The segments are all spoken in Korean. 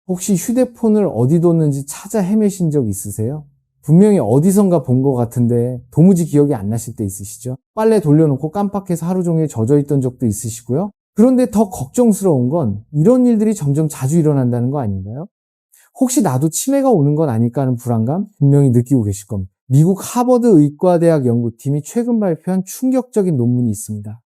혹시 휴대폰을 어디 뒀는지 찾아 헤매신 적 있으세요? 분명히 어디선가 본 것 같은데 도무지 기억이 안 나실 때 있으시죠? 빨래 돌려놓고 깜빡해서 하루 종일 젖어있던 적도 있으시고요. 그런데 더 걱정스러운 건 이런 일들이 점점 자주 일어난다는 거 아닌가요? 혹시 나도 치매가 오는 건 아닐까 하는 불안감 분명히 느끼고 계실 겁니다. 미국 하버드 의과대학 연구팀이 최근 발표한 충격적인 논문이 있습니다.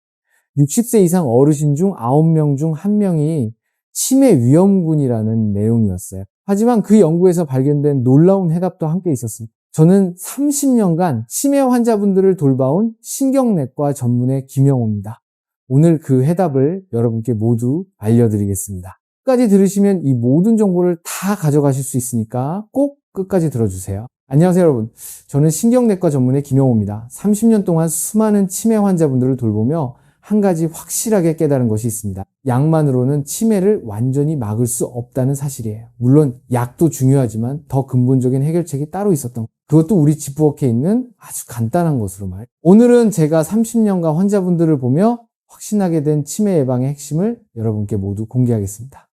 60세 이상 어르신 중 9명 중 1명이 치매 위험군이라는 내용이었어요. 하지만 그 연구에서 발견된 놀라운 해답도 함께 있었습니다. 저는 30년간 치매 환자분들을 돌봐온 신경내과 전문의 김영호입니다. 오늘 그 해답을 여러분께 모두 알려드리겠습니다. 끝까지 들으시면 이 모든 정보를 다 가져가실 수 있으니까 꼭 끝까지 들어주세요. 안녕하세요 여러분. 저는 신경내과 전문의 김영호입니다. 30년 동안 수많은 치매 환자분들을 돌보며 한 가지 확실하게 깨달은 것이 있습니다. 약만으로는 치매를 완전히 막을 수 없다는 사실이에요. 물론 약도 중요하지만 더 근본적인 해결책이 따로 있었던 것. 그것도 우리 지프워크에 있는 아주 간단한 것으로 말이에요. 오늘은 제가 30년간 환자분들을 보며 확신하게 된 치매 예방의 핵심을 여러분께 모두 공개하겠습니다.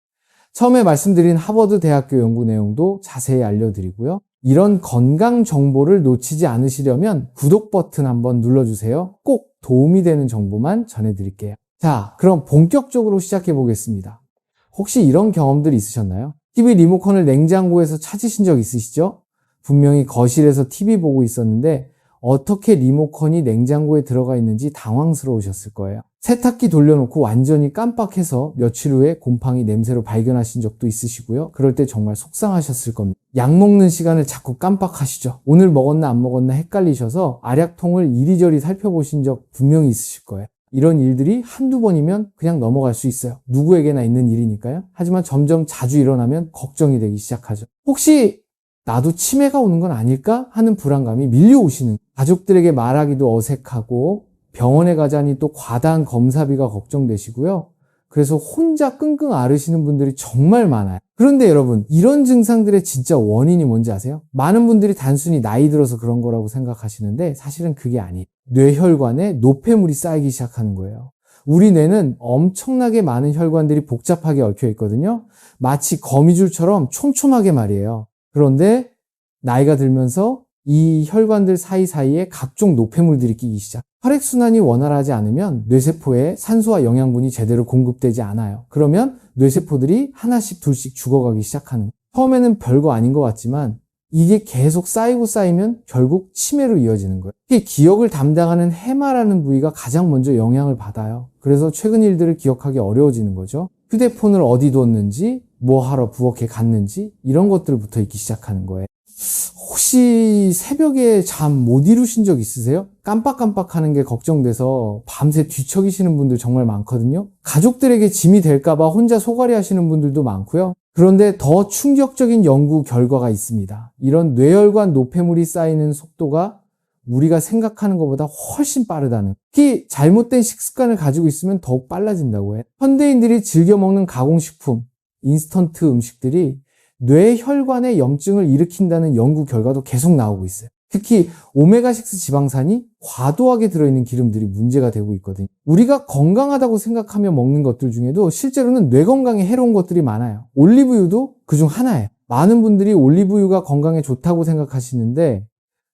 처음에 말씀드린 하버드 대학교 연구 내용도 자세히 알려드리고요. 이런 건강 정보를 놓치지 않으시려면 구독 버튼 한번 눌러주세요. 꼭 도움이 되는 정보만 전해드릴게요. 자, 그럼 본격적으로 시작해 보겠습니다. 혹시 이런 경험들 있으셨나요? TV 리모컨을 냉장고에서 찾으신 적 있으시죠? 분명히 거실에서 TV 보고 있었는데 어떻게 리모컨이 냉장고에 들어가 있는지 당황스러우셨을 거예요. 세탁기 돌려놓고 완전히 깜빡해서 며칠 후에 곰팡이 냄새로 발견하신 적도 있으시고요. 그럴 때 정말 속상하셨을 겁니다. 약 먹는 시간을 자꾸 깜빡하시죠. 오늘 먹었나 안 먹었나 헷갈리셔서 알약통을 이리저리 살펴보신 적 분명히 있으실 거예요. 이런 일들이 한두 번이면 그냥 넘어갈 수 있어요. 누구에게나 있는 일이니까요. 하지만 점점 자주 일어나면 걱정이 되기 시작하죠. 혹시 나도 치매가 오는 건 아닐까 하는 불안감이 밀려오시는, 가족들에게 말하기도 어색하고 병원에 가자니 또 과다한 검사비가 걱정되시고요. 그래서 혼자 끙끙 앓으시는 분들이 정말 많아요. 그런데 여러분, 이런 증상들의 진짜 원인이 뭔지 아세요? 많은 분들이 단순히 나이 들어서 그런 거라고 생각하시는데 사실은 그게 아니에요. 뇌혈관에 노폐물이 쌓이기 시작하는 거예요. 우리 뇌는 엄청나게 많은 혈관들이 복잡하게 얽혀 있거든요. 마치 거미줄처럼 촘촘하게 말이에요. 그런데 나이가 들면서 이 혈관들 사이사이에 각종 노폐물들이 끼기 시작. 혈액순환이 원활하지 않으면 뇌세포에 산소와 영양분이 제대로 공급되지 않아요. 그러면 뇌세포들이 하나씩 둘씩 죽어가기 시작하는 거예요. 처음에는 별거 아닌 것 같지만 이게 계속 쌓이고 쌓이면 결국 치매로 이어지는 거예요. 이게 기억을 담당하는 해마라는 부위가 가장 먼저 영향을 받아요. 그래서 최근 일들을 기억하기 어려워지는 거죠. 휴대폰을 어디 뒀는지, 뭐 하러 부엌에 갔는지 이런 것들부터 있기 시작하는 거예요. 혹시 새벽에 잠 못 이루신 적 있으세요? 깜빡깜빡하는 게 걱정돼서 밤새 뒤척이시는 분들 정말 많거든요. 가족들에게 짐이 될까봐 혼자 소갈이 하시는 분들도 많고요. 그런데 더 충격적인 연구 결과가 있습니다. 이런 뇌혈관 노폐물이 쌓이는 속도가 우리가 생각하는 것보다 훨씬 빠르다는, 특히 잘못된 식습관을 가지고 있으면 더욱 빨라진다고 해요. 현대인들이 즐겨 먹는 가공식품, 인스턴트 음식들이 뇌혈관의 염증을 일으킨다는 연구 결과도 계속 나오고 있어요. 특히 오메가6 지방산이 과도하게 들어있는 기름들이 문제가 되고 있거든요. 우리가 건강하다고 생각하며 먹는 것들 중에도 실제로는 뇌 건강에 해로운 것들이 많아요. 올리브유도 그중 하나예요. 많은 분들이 올리브유가 건강에 좋다고 생각하시는데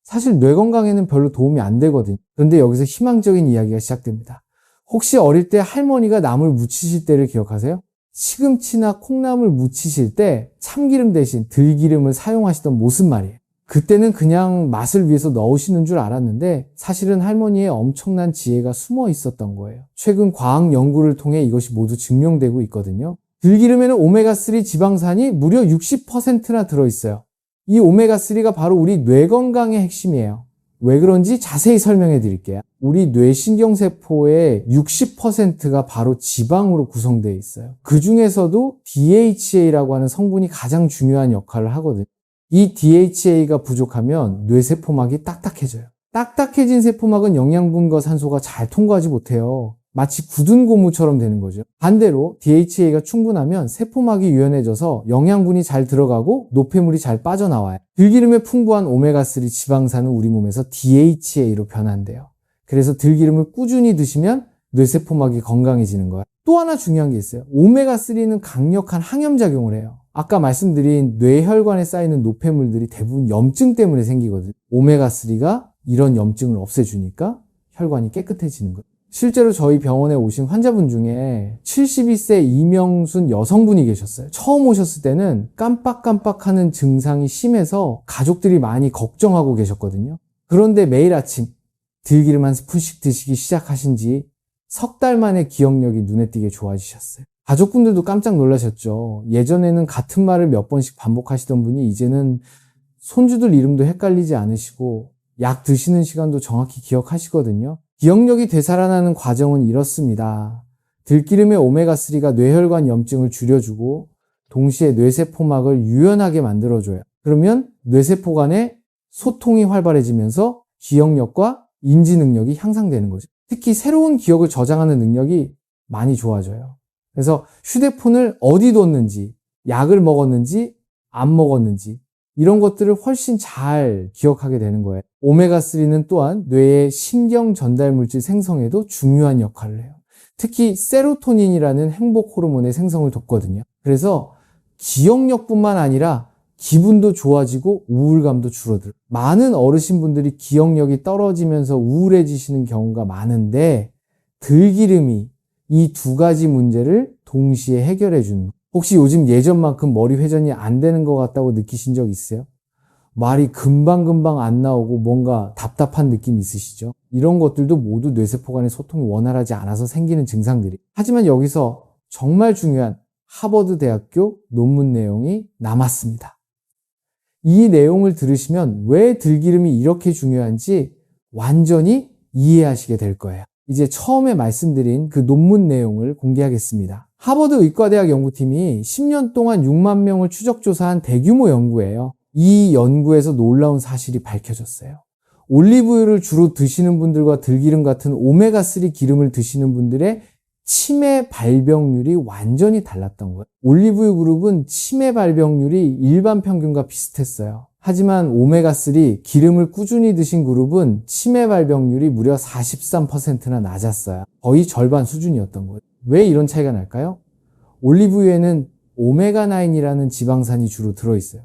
사실 뇌 건강에는 별로 도움이 안 되거든요. 그런데 여기서 희망적인 이야기가 시작됩니다. 혹시 어릴 때 할머니가 나물 무치실 때를 기억하세요? 시금치나 콩나물 무치실 때 참기름 대신 들기름을 사용하시던 모습 말이에요. 그때는 그냥 맛을 위해서 넣으시는 줄 알았는데 사실은 할머니의 엄청난 지혜가 숨어 있었던 거예요. 최근 과학 연구를 통해 이것이 모두 증명되고 있거든요. 들기름에는 오메가3 지방산이 무려 60%나 들어있어요. 이 오메가3가 바로 우리 뇌 건강의 핵심이에요. 왜 그런지 자세히 설명해 드릴게요. 우리 뇌신경세포의 60%가 바로 지방으로 구성되어 있어요. 그 중에서도 DHA라고 하는 성분이 가장 중요한 역할을 하거든요. 이 DHA가 부족하면 뇌세포막이 딱딱해져요. 딱딱해진 세포막은 영양분과 산소가 잘 통과하지 못해요. 마치 굳은 고무처럼 되는 거죠. 반대로 DHA가 충분하면 세포막이 유연해져서 영양분이 잘 들어가고 노폐물이 잘 빠져나와요. 들기름에 풍부한 오메가3 지방산은 우리 몸에서 DHA로 변한대요. 그래서 들기름을 꾸준히 드시면 뇌세포막이 건강해지는 거예요. 또 하나 중요한 게 있어요. 오메가3는 강력한 항염작용을 해요. 아까 말씀드린 뇌혈관에 쌓이는 노폐물들이 대부분 염증 때문에 생기거든요. 오메가3가 이런 염증을 없애주니까 혈관이 깨끗해지는 거예요. 실제로 저희 병원에 오신 환자분 중에 72세 이명순 여성분이 계셨어요. 처음 오셨을 때는 깜빡깜빡하는 증상이 심해서 가족들이 많이 걱정하고 계셨거든요. 그런데 매일 아침 들기름 한 스푼씩 드시기 시작하신 지 석 달 만에 기억력이 눈에 띄게 좋아지셨어요. 가족분들도 깜짝 놀라셨죠. 예전에는 같은 말을 몇 번씩 반복하시던 분이 이제는 손주들 이름도 헷갈리지 않으시고 약 드시는 시간도 정확히 기억하시거든요. 기억력이 되살아나는 과정은 이렇습니다. 들기름의 오메가3가 뇌혈관 염증을 줄여주고 동시에 뇌세포막을 유연하게 만들어줘요. 그러면 뇌세포 간의 소통이 활발해지면서 기억력과 인지 능력이 향상되는 거죠. 특히 새로운 기억을 저장하는 능력이 많이 좋아져요. 그래서 휴대폰을 어디 뒀는지, 약을 먹었는지, 안 먹었는지 이런 것들을 훨씬 잘 기억하게 되는 거예요. 오메가3는 또한 뇌의 신경 전달 물질 생성에도 중요한 역할을 해요. 특히 세로토닌이라는 행복 호르몬의 생성을 돕거든요. 그래서 기억력뿐만 아니라 기분도 좋아지고 우울감도 줄어들어요. 많은 어르신분들이 기억력이 떨어지면서 우울해지시는 경우가 많은데 들기름이 이 두 가지 문제를 동시에 해결해 주는 거예요. 혹시 요즘 예전만큼 머리 회전이 안 되는 것 같다고 느끼신 적 있어요? 말이 금방금방 안 나오고 뭔가 답답한 느낌 있으시죠? 이런 것들도 모두 뇌세포 간의 소통이 원활하지 않아서 생기는 증상들이. 하지만 여기서 정말 중요한 하버드 대학교 논문 내용이 남았습니다. 이 내용을 들으시면 왜 들기름이 이렇게 중요한지 완전히 이해하시게 될 거예요. 이제 처음에 말씀드린 그 논문 내용을 공개하겠습니다. 하버드 의과대학 연구팀이 10년 동안 6만 명을 추적조사한 대규모 연구예요. 이 연구에서 놀라운 사실이 밝혀졌어요. 올리브유를 주로 드시는 분들과 들기름 같은 오메가3 기름을 드시는 분들의 치매 발병률이 완전히 달랐던 거예요. 올리브유 그룹은 치매 발병률이 일반 평균과 비슷했어요. 하지만 오메가3 기름을 꾸준히 드신 그룹은 치매 발병률이 무려 43%나 낮았어요. 거의 절반 수준이었던 거예요. 왜 이런 차이가 날까요? 올리브유에는 오메가9이라는 지방산이 주로 들어있어요.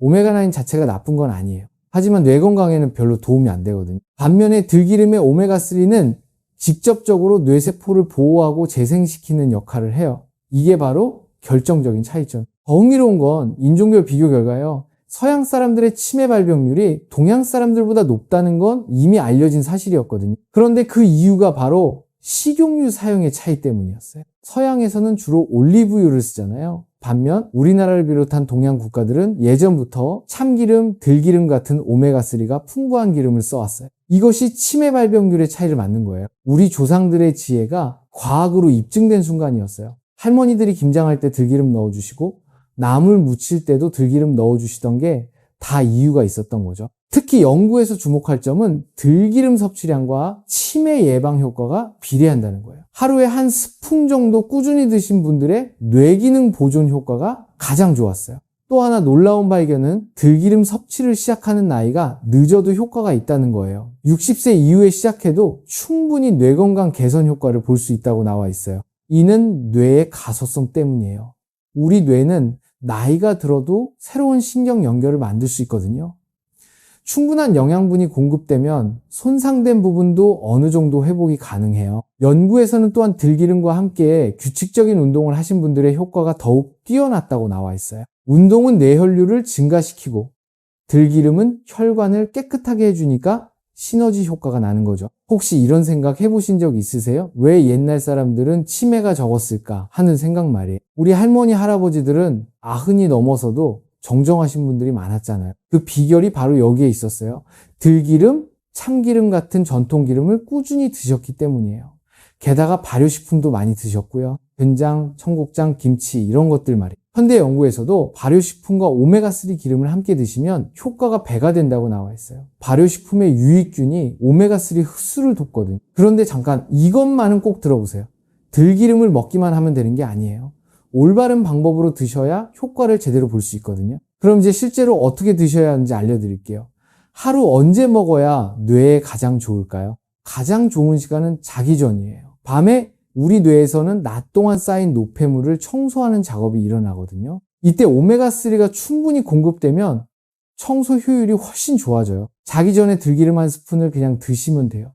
오메가9 자체가 나쁜 건 아니에요. 하지만 뇌 건강에는 별로 도움이 안 되거든요. 반면에 들기름의 오메가3는 직접적으로 뇌세포를 보호하고 재생시키는 역할을 해요. 이게 바로 결정적인 차이점. 더 흥미로운 건 인종별 비교 결과예요. 서양 사람들의 치매 발병률이 동양 사람들보다 높다는 건 이미 알려진 사실이었거든요. 그런데 그 이유가 바로 식용유 사용의 차이 때문이었어요. 서양에서는 주로 올리브유를 쓰잖아요. 반면 우리나라를 비롯한 동양 국가들은 예전부터 참기름, 들기름 같은 오메가3가 풍부한 기름을 써왔어요. 이것이 치매 발병률의 차이를 맞는 거예요. 우리 조상들의 지혜가 과학으로 입증된 순간이었어요. 할머니들이 김장할 때 들기름 넣어주시고 나물 무칠 때도 들기름 넣어주시던 게 다 이유가 있었던 거죠. 특히 연구에서 주목할 점은 들기름 섭취량과 치매 예방 효과가 비례한다는 거예요. 하루에 한 스푼 정도 꾸준히 드신 분들의 뇌기능 보존 효과가 가장 좋았어요. 또 하나 놀라운 발견은 들기름 섭취를 시작하는 나이가 늦어도 효과가 있다는 거예요. 60세 이후에 시작해도 충분히 뇌 건강 개선 효과를 볼 수 있다고 나와 있어요. 이는 뇌의 가소성 때문이에요. 우리 뇌는 나이가 들어도 새로운 신경 연결을 만들 수 있거든요. 충분한 영양분이 공급되면 손상된 부분도 어느 정도 회복이 가능해요. 연구에서는 또한 들기름과 함께 규칙적인 운동을 하신 분들의 효과가 더욱 뛰어났다고 나와 있어요. 운동은 뇌혈류를 증가시키고 들기름은 혈관을 깨끗하게 해주니까 시너지 효과가 나는 거죠. 혹시 이런 생각 해보신 적 있으세요? 왜 옛날 사람들은 치매가 적었을까 하는 생각 말이에요. 우리 할머니, 할아버지들은 90이 넘어서도 정정하신 분들이 많았잖아요. 그 비결이 바로 여기에 있었어요. 들기름, 참기름 같은 전통 기름을 꾸준히 드셨기 때문이에요. 게다가 발효식품도 많이 드셨고요. 된장, 청국장, 김치 이런 것들 말이에요. 현대 연구에서도 발효식품과 오메가3 기름을 함께 드시면 효과가 배가 된다고 나와 있어요. 발효식품의 유익균이 오메가3 흡수를 돕거든요. 그런데 잠깐 이것만은 꼭 들어보세요. 들기름을 먹기만 하면 되는 게 아니에요. 올바른 방법으로 드셔야 효과를 제대로 볼 수 있거든요. 그럼 이제 실제로 어떻게 드셔야 하는지 알려드릴게요. 하루 언제 먹어야 뇌에 가장 좋을까요? 가장 좋은 시간은 자기 전이에요. 밤에 우리 뇌에서는 낮 동안 쌓인 노폐물을 청소하는 작업이 일어나거든요. 이때 오메가3가 충분히 공급되면 청소 효율이 훨씬 좋아져요. 자기 전에 들기름 한 스푼을 그냥 드시면 돼요.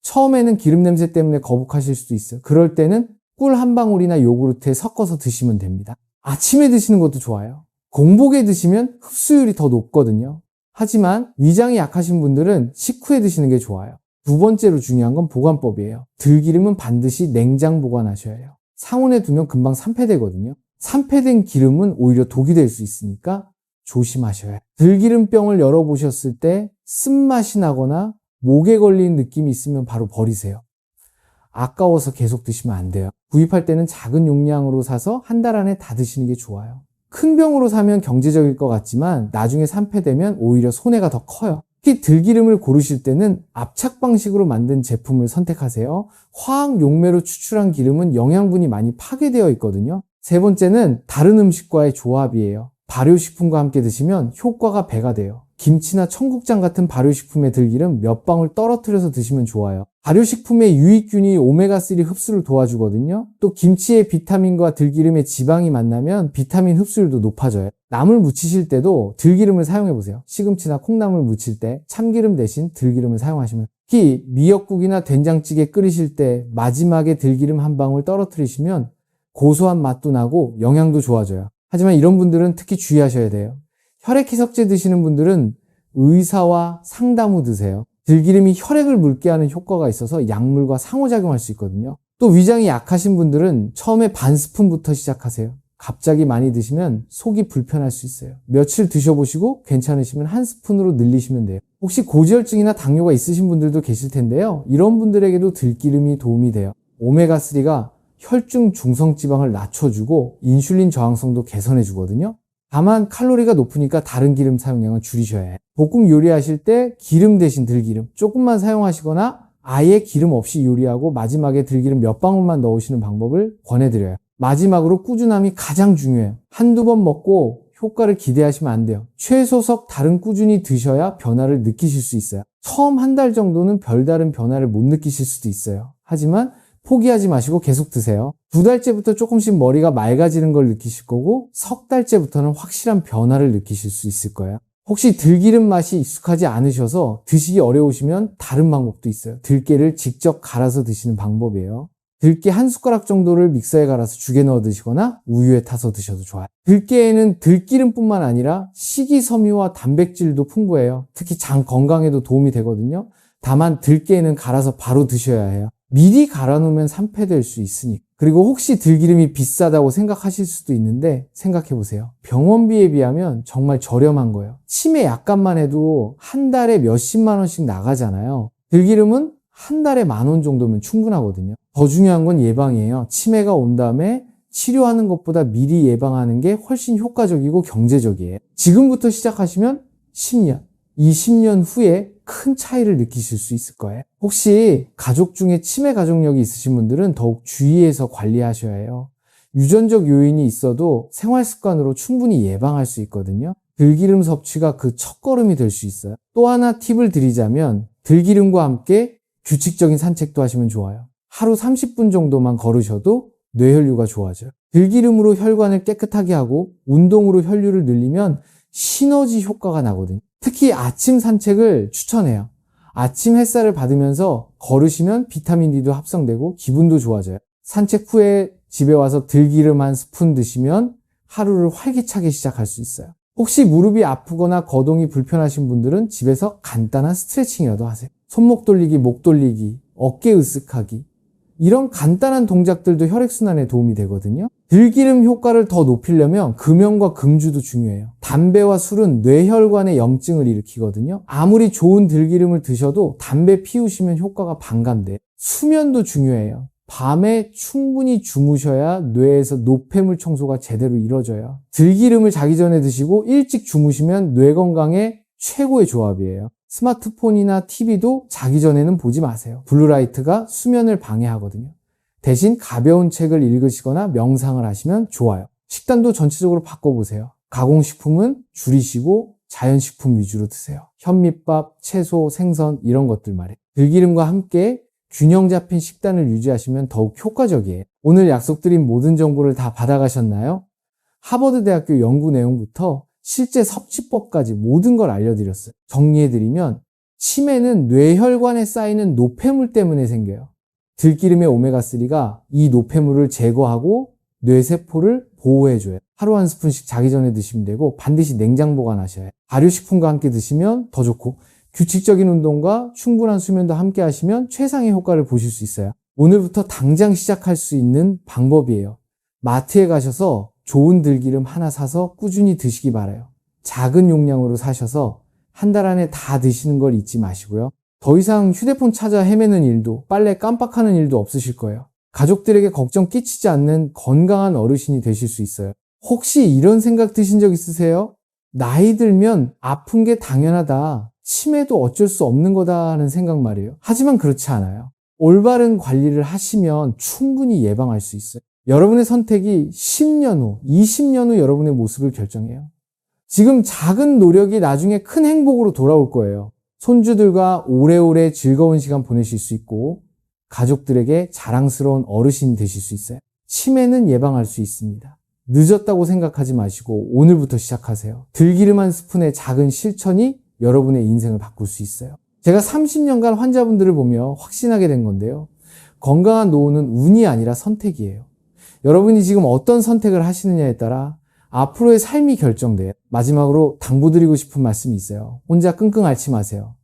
처음에는 기름 냄새 때문에 거북하실 수도 있어요. 그럴 때는 꿀 한 방울이나 요구르트에 섞어서 드시면 됩니다. 아침에 드시는 것도 좋아요. 공복에 드시면 흡수율이 더 높거든요. 하지만 위장이 약하신 분들은 식후에 드시는 게 좋아요. 두 번째로 중요한 건 보관법이에요. 들기름은 반드시 냉장 보관하셔야 해요. 상온에 두면 금방 산패되거든요. 산패된 기름은 오히려 독이 될 수 있으니까 조심하셔야 해요. 들기름병을 열어보셨을 때 쓴맛이 나거나 목에 걸린 느낌이 있으면 바로 버리세요. 아까워서 계속 드시면 안 돼요. 구입할 때는 작은 용량으로 사서 한 달 안에 다 드시는 게 좋아요. 큰 병으로 사면 경제적일 것 같지만 나중에 산패되면 오히려 손해가 더 커요. 특히 들기름을 고르실 때는 압착 방식으로 만든 제품을 선택하세요. 화학 용매로 추출한 기름은 영양분이 많이 파괴되어 있거든요. 세 번째는 다른 음식과의 조합이에요. 발효식품과 함께 드시면 효과가 배가 돼요. 김치나 청국장 같은 발효식품의 들기름 몇 방울 떨어뜨려서 드시면 좋아요. 발효식품의 유익균이 오메가3 흡수를 도와주거든요. 또 김치의 비타민과 들기름의 지방이 만나면 비타민 흡수율도 높아져요. 나물 무치실 때도 들기름을 사용해보세요. 시금치나 콩나물 무칠 때 참기름 대신 들기름을 사용하시면, 특히 미역국이나 된장찌개 끓이실 때 마지막에 들기름 한 방울 떨어뜨리시면 고소한 맛도 나고 영양도 좋아져요. 하지만 이런 분들은 특히 주의하셔야 돼요. 혈액희석제 드시는 분들은 의사와 상담 후 드세요. 들기름이 혈액을 묽게 하는 효과가 있어서 약물과 상호작용할 수 있거든요. 또 위장이 약하신 분들은 처음에 반 스푼부터 시작하세요. 갑자기 많이 드시면 속이 불편할 수 있어요. 며칠 드셔보시고 괜찮으시면 한 스푼으로 늘리시면 돼요. 혹시 고지혈증이나 당뇨가 있으신 분들도 계실 텐데요. 이런 분들에게도 들기름이 도움이 돼요. 오메가3가 혈중 중성지방을 낮춰주고 인슐린 저항성도 개선해주거든요. 다만 칼로리가 높으니까 다른 기름 사용량은 줄이셔야 해요. 볶음 요리하실 때 기름 대신 들기름 조금만 사용하시거나 아예 기름 없이 요리하고 마지막에 들기름 몇 방울만 넣으시는 방법을 권해드려요. 마지막으로 꾸준함이 가장 중요해요. 한두 번 먹고 효과를 기대하시면 안 돼요. 최소 석 달은 꾸준히 드셔야 변화를 느끼실 수 있어요. 처음 한 달 정도는 별다른 변화를 못 느끼실 수도 있어요. 하지만 포기하지 마시고 계속 드세요. 두 달째부터 조금씩 머리가 맑아지는 걸 느끼실 거고 석 달째부터는 확실한 변화를 느끼실 수 있을 거예요. 혹시 들기름 맛이 익숙하지 않으셔서 드시기 어려우시면 다른 방법도 있어요. 들깨를 직접 갈아서 드시는 방법이에요. 들깨 한 숟가락 정도를 믹서에 갈아서 죽에 넣어 드시거나 우유에 타서 드셔도 좋아요. 들깨에는 들기름뿐만 아니라 식이섬유와 단백질도 풍부해요. 특히 장 건강에도 도움이 되거든요. 다만 들깨는 갈아서 바로 드셔야 해요. 미리 갈아놓으면 산패될 수 있으니. 그리고 혹시 들기름이 비싸다고 생각하실 수도 있는데 생각해보세요. 병원비에 비하면 정말 저렴한 거예요. 치매 약값만 해도 한 달에 몇십만 원씩 나가잖아요. 들기름은 한 달에 10,000원 정도면 충분하거든요. 더 중요한 건 예방이에요. 치매가 온 다음에 치료하는 것보다 미리 예방하는 게 훨씬 효과적이고 경제적이에요. 지금부터 시작하시면 10년, 20년 후에 큰 차이를 느끼실 수 있을 거예요. 혹시 가족 중에 치매 가족력이 있으신 분들은 더욱 주의해서 관리하셔야 해요. 유전적 요인이 있어도 생활 습관으로 충분히 예방할 수 있거든요. 들기름 섭취가 그 첫걸음이 될 수 있어요. 또 하나 팁을 드리자면 들기름과 함께 규칙적인 산책도 하시면 좋아요. 하루 30분 정도만 걸으셔도 뇌혈류가 좋아져요. 들기름으로 혈관을 깨끗하게 하고 운동으로 혈류를 늘리면 시너지 효과가 나거든요. 특히 아침 산책을 추천해요. 아침 햇살을 받으면서 걸으시면 비타민 D도 합성되고 기분도 좋아져요. 산책 후에 집에 와서 들기름 한 스푼 드시면 하루를 활기차게 시작할 수 있어요. 혹시 무릎이 아프거나 거동이 불편하신 분들은 집에서 간단한 스트레칭이라도 하세요. 손목 돌리기, 목 돌리기, 어깨 으쓱하기, 이런 간단한 동작들도 혈액순환에 도움이 되거든요. 들기름 효과를 더 높이려면 금연과 금주도 중요해요. 담배와 술은 뇌혈관에 염증을 일으키거든요. 아무리 좋은 들기름을 드셔도 담배 피우시면 효과가 반감돼요. 수면도 중요해요. 밤에 충분히 주무셔야 뇌에서 노폐물 청소가 제대로 이루어져요. 들기름을 자기 전에 드시고 일찍 주무시면 뇌 건강에 최고의 조합이에요. 스마트폰이나 TV도 자기 전에는 보지 마세요. 블루라이트가 수면을 방해하거든요. 대신 가벼운 책을 읽으시거나 명상을 하시면 좋아요. 식단도 전체적으로 바꿔보세요. 가공식품은 줄이시고 자연식품 위주로 드세요. 현미밥, 채소, 생선 이런 것들 말이에요. 들기름과 함께 균형 잡힌 식단을 유지하시면 더욱 효과적이에요. 오늘 약속드린 모든 정보를 다 받아가셨나요? 하버드 대학교 연구 내용부터 실제 섭취법까지 모든 걸 알려드렸어요. 정리해드리면 치매는 뇌혈관에 쌓이는 노폐물 때문에 생겨요. 들기름의 오메가3가 이 노폐물을 제거하고 뇌세포를 보호해줘요. 하루 한 스푼씩 자기 전에 드시면 되고 반드시 냉장 보관하셔야 해요. 발효식품과 함께 드시면 더 좋고 규칙적인 운동과 충분한 수면도 함께 하시면 최상의 효과를 보실 수 있어요. 오늘부터 당장 시작할 수 있는 방법이에요. 마트에 가셔서 좋은 들기름 하나 사서 꾸준히 드시기 바라요. 작은 용량으로 사셔서 한 달 안에 다 드시는 걸 잊지 마시고요. 더 이상 휴대폰 찾아 헤매는 일도 빨래 깜빡하는 일도 없으실 거예요. 가족들에게 걱정 끼치지 않는 건강한 어르신이 되실 수 있어요. 혹시 이런 생각 드신 적 있으세요? 나이 들면 아픈 게 당연하다. 치매도 어쩔 수 없는 거다 하는 생각 말이에요. 하지만 그렇지 않아요. 올바른 관리를 하시면 충분히 예방할 수 있어요. 여러분의 선택이 10년 후, 20년 후 여러분의 모습을 결정해요. 지금 작은 노력이 나중에 큰 행복으로 돌아올 거예요. 손주들과 오래오래 즐거운 시간 보내실 수 있고 가족들에게 자랑스러운 어르신이 되실 수 있어요. 치매는 예방할 수 있습니다. 늦었다고 생각하지 마시고 오늘부터 시작하세요. 들기름 한 스푼의 작은 실천이 여러분의 인생을 바꿀 수 있어요. 제가 30년간 환자분들을 보며 확신하게 된 건데요. 건강한 노후는 운이 아니라 선택이에요. 여러분이 지금 어떤 선택을 하시느냐에 따라 앞으로의 삶이 결정돼요. 마지막으로 당부드리고 싶은 말씀이 있어요. 혼자 끙끙 앓지 마세요.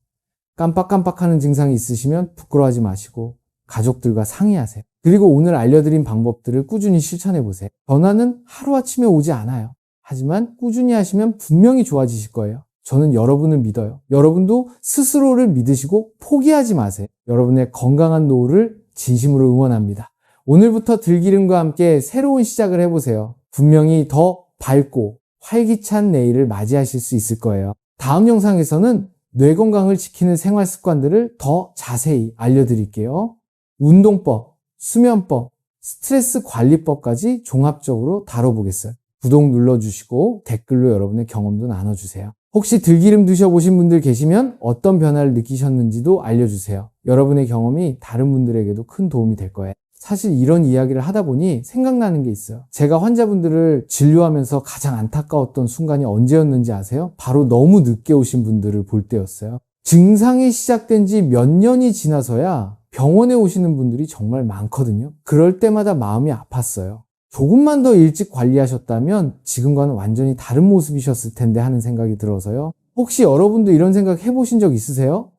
깜빡깜빡하는 증상이 있으시면 부끄러워하지 마시고 가족들과 상의하세요. 그리고 오늘 알려드린 방법들을 꾸준히 실천해보세요. 변화는 하루아침에 오지 않아요. 하지만 꾸준히 하시면 분명히 좋아지실 거예요. 저는 여러분을 믿어요. 여러분도 스스로를 믿으시고 포기하지 마세요. 여러분의 건강한 노후를 진심으로 응원합니다. 오늘부터 들기름과 함께 새로운 시작을 해보세요. 분명히 더 밝고 활기찬 내일을 맞이하실 수 있을 거예요. 다음 영상에서는 뇌 건강을 지키는 생활 습관들을 더 자세히 알려드릴게요. 운동법, 수면법, 스트레스 관리법까지 종합적으로 다뤄보겠어요. 구독 눌러주시고 댓글로 여러분의 경험도 나눠주세요. 혹시 들기름 드셔보신 분들 계시면 어떤 변화를 느끼셨는지도 알려주세요. 여러분의 경험이 다른 분들에게도 큰 도움이 될 거예요. 사실 이런 이야기를 하다 보니 생각나는 게 있어요. 제가 환자분들을 진료하면서 가장 안타까웠던 순간이 언제였는지 아세요? 바로 너무 늦게 오신 분들을 볼 때였어요. 증상이 시작된 지 몇 년이 지나서야 병원에 오시는 분들이 정말 많거든요. 그럴 때마다 마음이 아팠어요. 조금만 더 일찍 관리하셨다면 지금과는 완전히 다른 모습이셨을 텐데 하는 생각이 들어서요. 혹시 여러분도 이런 생각 해보신 적 있으세요?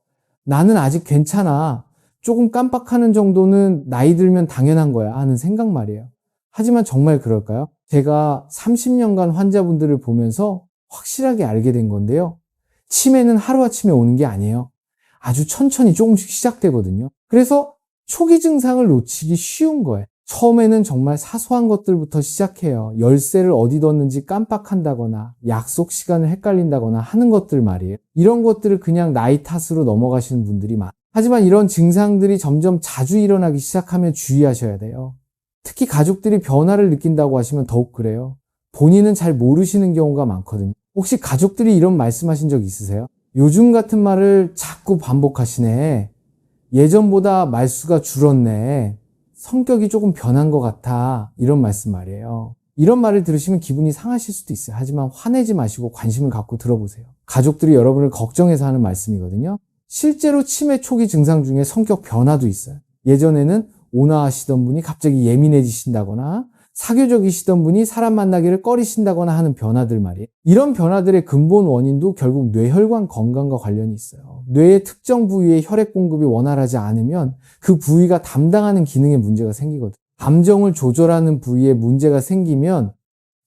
나는 아직 괜찮아. 조금 깜빡하는 정도는 나이 들면 당연한 거야 하는 생각 말이에요. 하지만 정말 그럴까요? 제가 30년간 환자분들을 보면서 확실하게 알게 된 건데요. 치매는 하루아침에 오는 게 아니에요. 아주 천천히 조금씩 시작되거든요. 그래서 초기 증상을 놓치기 쉬운 거예요. 처음에는 정말 사소한 것들부터 시작해요. 열쇠를 어디 뒀는지 깜빡한다거나 약속 시간을 헷갈린다거나 하는 것들 말이에요. 이런 것들을 그냥 나이 탓으로 넘어가시는 분들이 많아요. 하지만 이런 증상들이 점점 자주 일어나기 시작하면 주의하셔야 돼요. 특히 가족들이 변화를 느낀다고 하시면 더욱 그래요. 본인은 잘 모르시는 경우가 많거든요. 혹시 가족들이 이런 말씀하신 적 있으세요? 요즘 같은 말을 자꾸 반복하시네. 예전보다 말수가 줄었네. 성격이 조금 변한 것 같아. 이런 말씀 말이에요. 이런 말을 들으시면 기분이 상하실 수도 있어요. 하지만 화내지 마시고 관심을 갖고 들어보세요. 가족들이 여러분을 걱정해서 하는 말씀이거든요. 실제로 치매 초기 증상 중에 성격 변화도 있어요. 예전에는 온화하시던 분이 갑자기 예민해지신다거나 사교적이시던 분이 사람 만나기를 꺼리신다거나 하는 변화들 말이에요. 이런 변화들의 근본 원인도 결국 뇌혈관 건강과 관련이 있어요. 뇌의 특정 부위에 혈액 공급이 원활하지 않으면 그 부위가 담당하는 기능에 문제가 생기거든요. 감정을 조절하는 부위에 문제가 생기면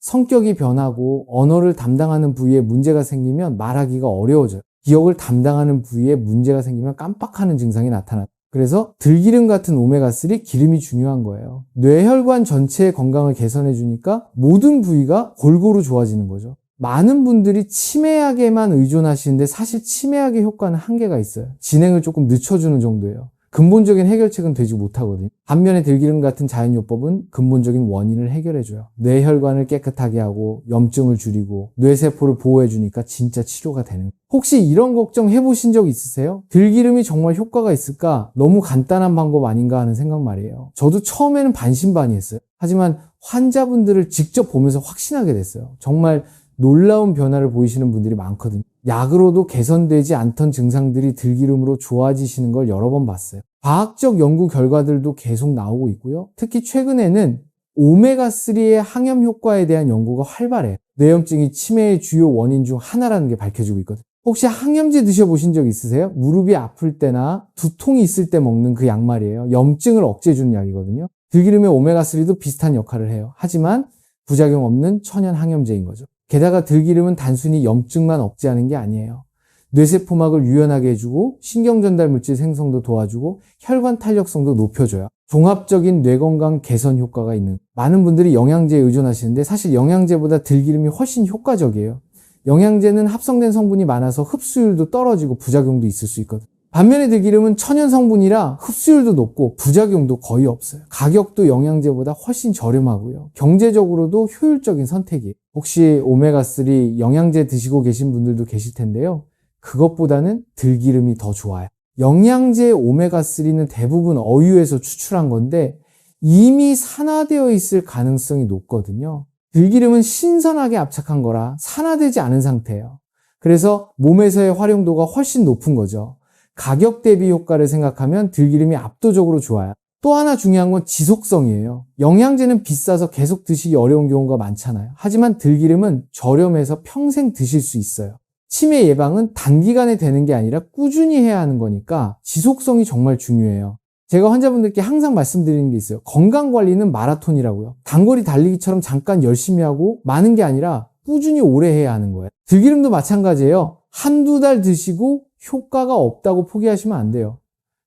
성격이 변하고 언어를 담당하는 부위에 문제가 생기면 말하기가 어려워져요. 기억을 담당하는 부위에 문제가 생기면 깜빡하는 증상이 나타나요. 그래서 들기름 같은 오메가3 기름이 중요한 거예요. 뇌혈관 전체의 건강을 개선해 주니까 모든 부위가 골고루 좋아지는 거죠. 많은 분들이 치매약에만 의존하시는데 사실 치매약의 효과는 한계가 있어요. 진행을 조금 늦춰주는 정도예요. 근본적인 해결책은 되지 못하거든요. 반면에 들기름 같은 자연요법은 근본적인 원인을 해결해줘요. 뇌혈관을 깨끗하게 하고 염증을 줄이고 뇌세포를 보호해주니까 진짜 치료가 되는 거예요. 혹시 이런 걱정 해보신 적 있으세요? 들기름이 정말 효과가 있을까? 너무 간단한 방법 아닌가 하는 생각 말이에요. 저도 처음에는 반신반의했어요. 하지만 환자분들을 직접 보면서 확신하게 됐어요. 정말 놀라운 변화를 보이시는 분들이 많거든요. 약으로도 개선되지 않던 증상들이 들기름으로 좋아지시는 걸 여러 번 봤어요. 과학적 연구 결과들도 계속 나오고 있고요. 특히 최근에는 오메가3의 항염 효과에 대한 연구가 활발해요. 뇌염증이 치매의 주요 원인 중 하나라는 게 밝혀지고 있거든요. 혹시 항염제 드셔보신 적 있으세요? 무릎이 아플 때나 두통이 있을 때 먹는 그 약 말이에요. 염증을 억제해주는 약이거든요. 들기름의 오메가3도 비슷한 역할을 해요. 하지만 부작용 없는 천연 항염제인 거죠. 게다가 들기름은 단순히 염증만 억제하는 게 아니에요. 뇌세포막을 유연하게 해주고 신경전달 물질 생성도 도와주고 혈관 탄력성도 높여줘요. 종합적인 뇌건강 개선 효과가 있는, 많은 분들이 영양제에 의존하시는데 사실 영양제보다 들기름이 훨씬 효과적이에요. 영양제는 합성된 성분이 많아서 흡수율도 떨어지고 부작용도 있을 수 있거든요. 반면에 들기름은 천연 성분이라 흡수율도 높고 부작용도 거의 없어요. 가격도 영양제보다 훨씬 저렴하고요. 경제적으로도 효율적인 선택이에요. 혹시 오메가3 영양제 드시고 계신 분들도 계실 텐데요. 그것보다는 들기름이 더 좋아요. 영양제 오메가3는 대부분 어유에서 추출한 건데 이미 산화되어 있을 가능성이 높거든요. 들기름은 신선하게 압착한 거라 산화되지 않은 상태예요. 그래서 몸에서의 활용도가 훨씬 높은 거죠. 가격 대비 효과를 생각하면 들기름이 압도적으로 좋아요. 또 하나 중요한 건 지속성이에요. 영양제는 비싸서 계속 드시기 어려운 경우가 많잖아요. 하지만 들기름은 저렴해서 평생 드실 수 있어요. 치매 예방은 단기간에 되는 게 아니라 꾸준히 해야 하는 거니까 지속성이 정말 중요해요. 제가 환자분들께 항상 말씀드리는 게 있어요. 건강관리는 마라톤이라고요. 단거리 달리기처럼 잠깐 열심히 하고 많은 게 아니라 꾸준히 오래 해야 하는 거예요. 들기름도 마찬가지예요. 한두 달 드시고 효과가 없다고 포기하시면 안 돼요.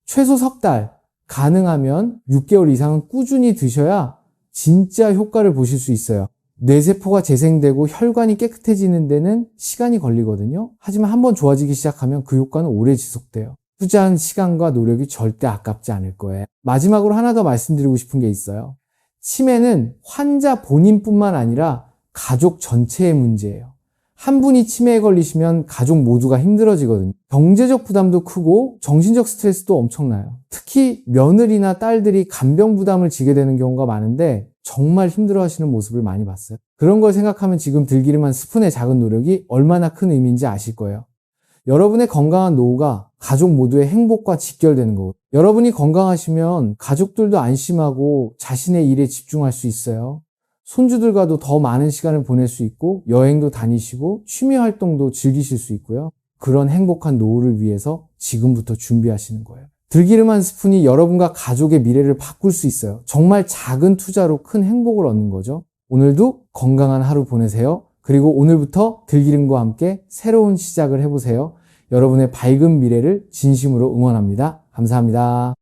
최소 석 달, 가능하면 6개월 이상은 꾸준히 드셔야 진짜 효과를 보실 수 있어요. 뇌세포가 재생되고 혈관이 깨끗해지는 데는 시간이 걸리거든요. 하지만 한번 좋아지기 시작하면 그 효과는 오래 지속돼요. 투자한 시간과 노력이 절대 아깝지 않을 거예요. 마지막으로 하나 더 말씀드리고 싶은 게 있어요. 치매는 환자 본인뿐만 아니라 가족 전체의 문제예요. 한 분이 치매에 걸리시면 가족 모두가 힘들어지거든요. 경제적 부담도 크고 정신적 스트레스도 엄청나요. 특히 며느리나 딸들이 간병 부담을 지게 되는 경우가 많은데 정말 힘들어하시는 모습을 많이 봤어요. 그런 걸 생각하면 지금 들기름 한 스푼의 작은 노력이 얼마나 큰 의미인지 아실 거예요. 여러분의 건강한 노후가 가족 모두의 행복과 직결되는 거고, 여러분이 건강하시면 가족들도 안심하고 자신의 일에 집중할 수 있어요. 손주들과도 더 많은 시간을 보낼 수 있고 여행도 다니시고 취미 활동도 즐기실 수 있고요. 그런 행복한 노후를 위해서 지금부터 준비하시는 거예요. 들기름 한 스푼이 여러분과 가족의 미래를 바꿀 수 있어요. 정말 작은 투자로 큰 행복을 얻는 거죠. 오늘도 건강한 하루 보내세요. 그리고 오늘부터 들기름과 함께 새로운 시작을 해보세요. 여러분의 밝은 미래를 진심으로 응원합니다. 감사합니다.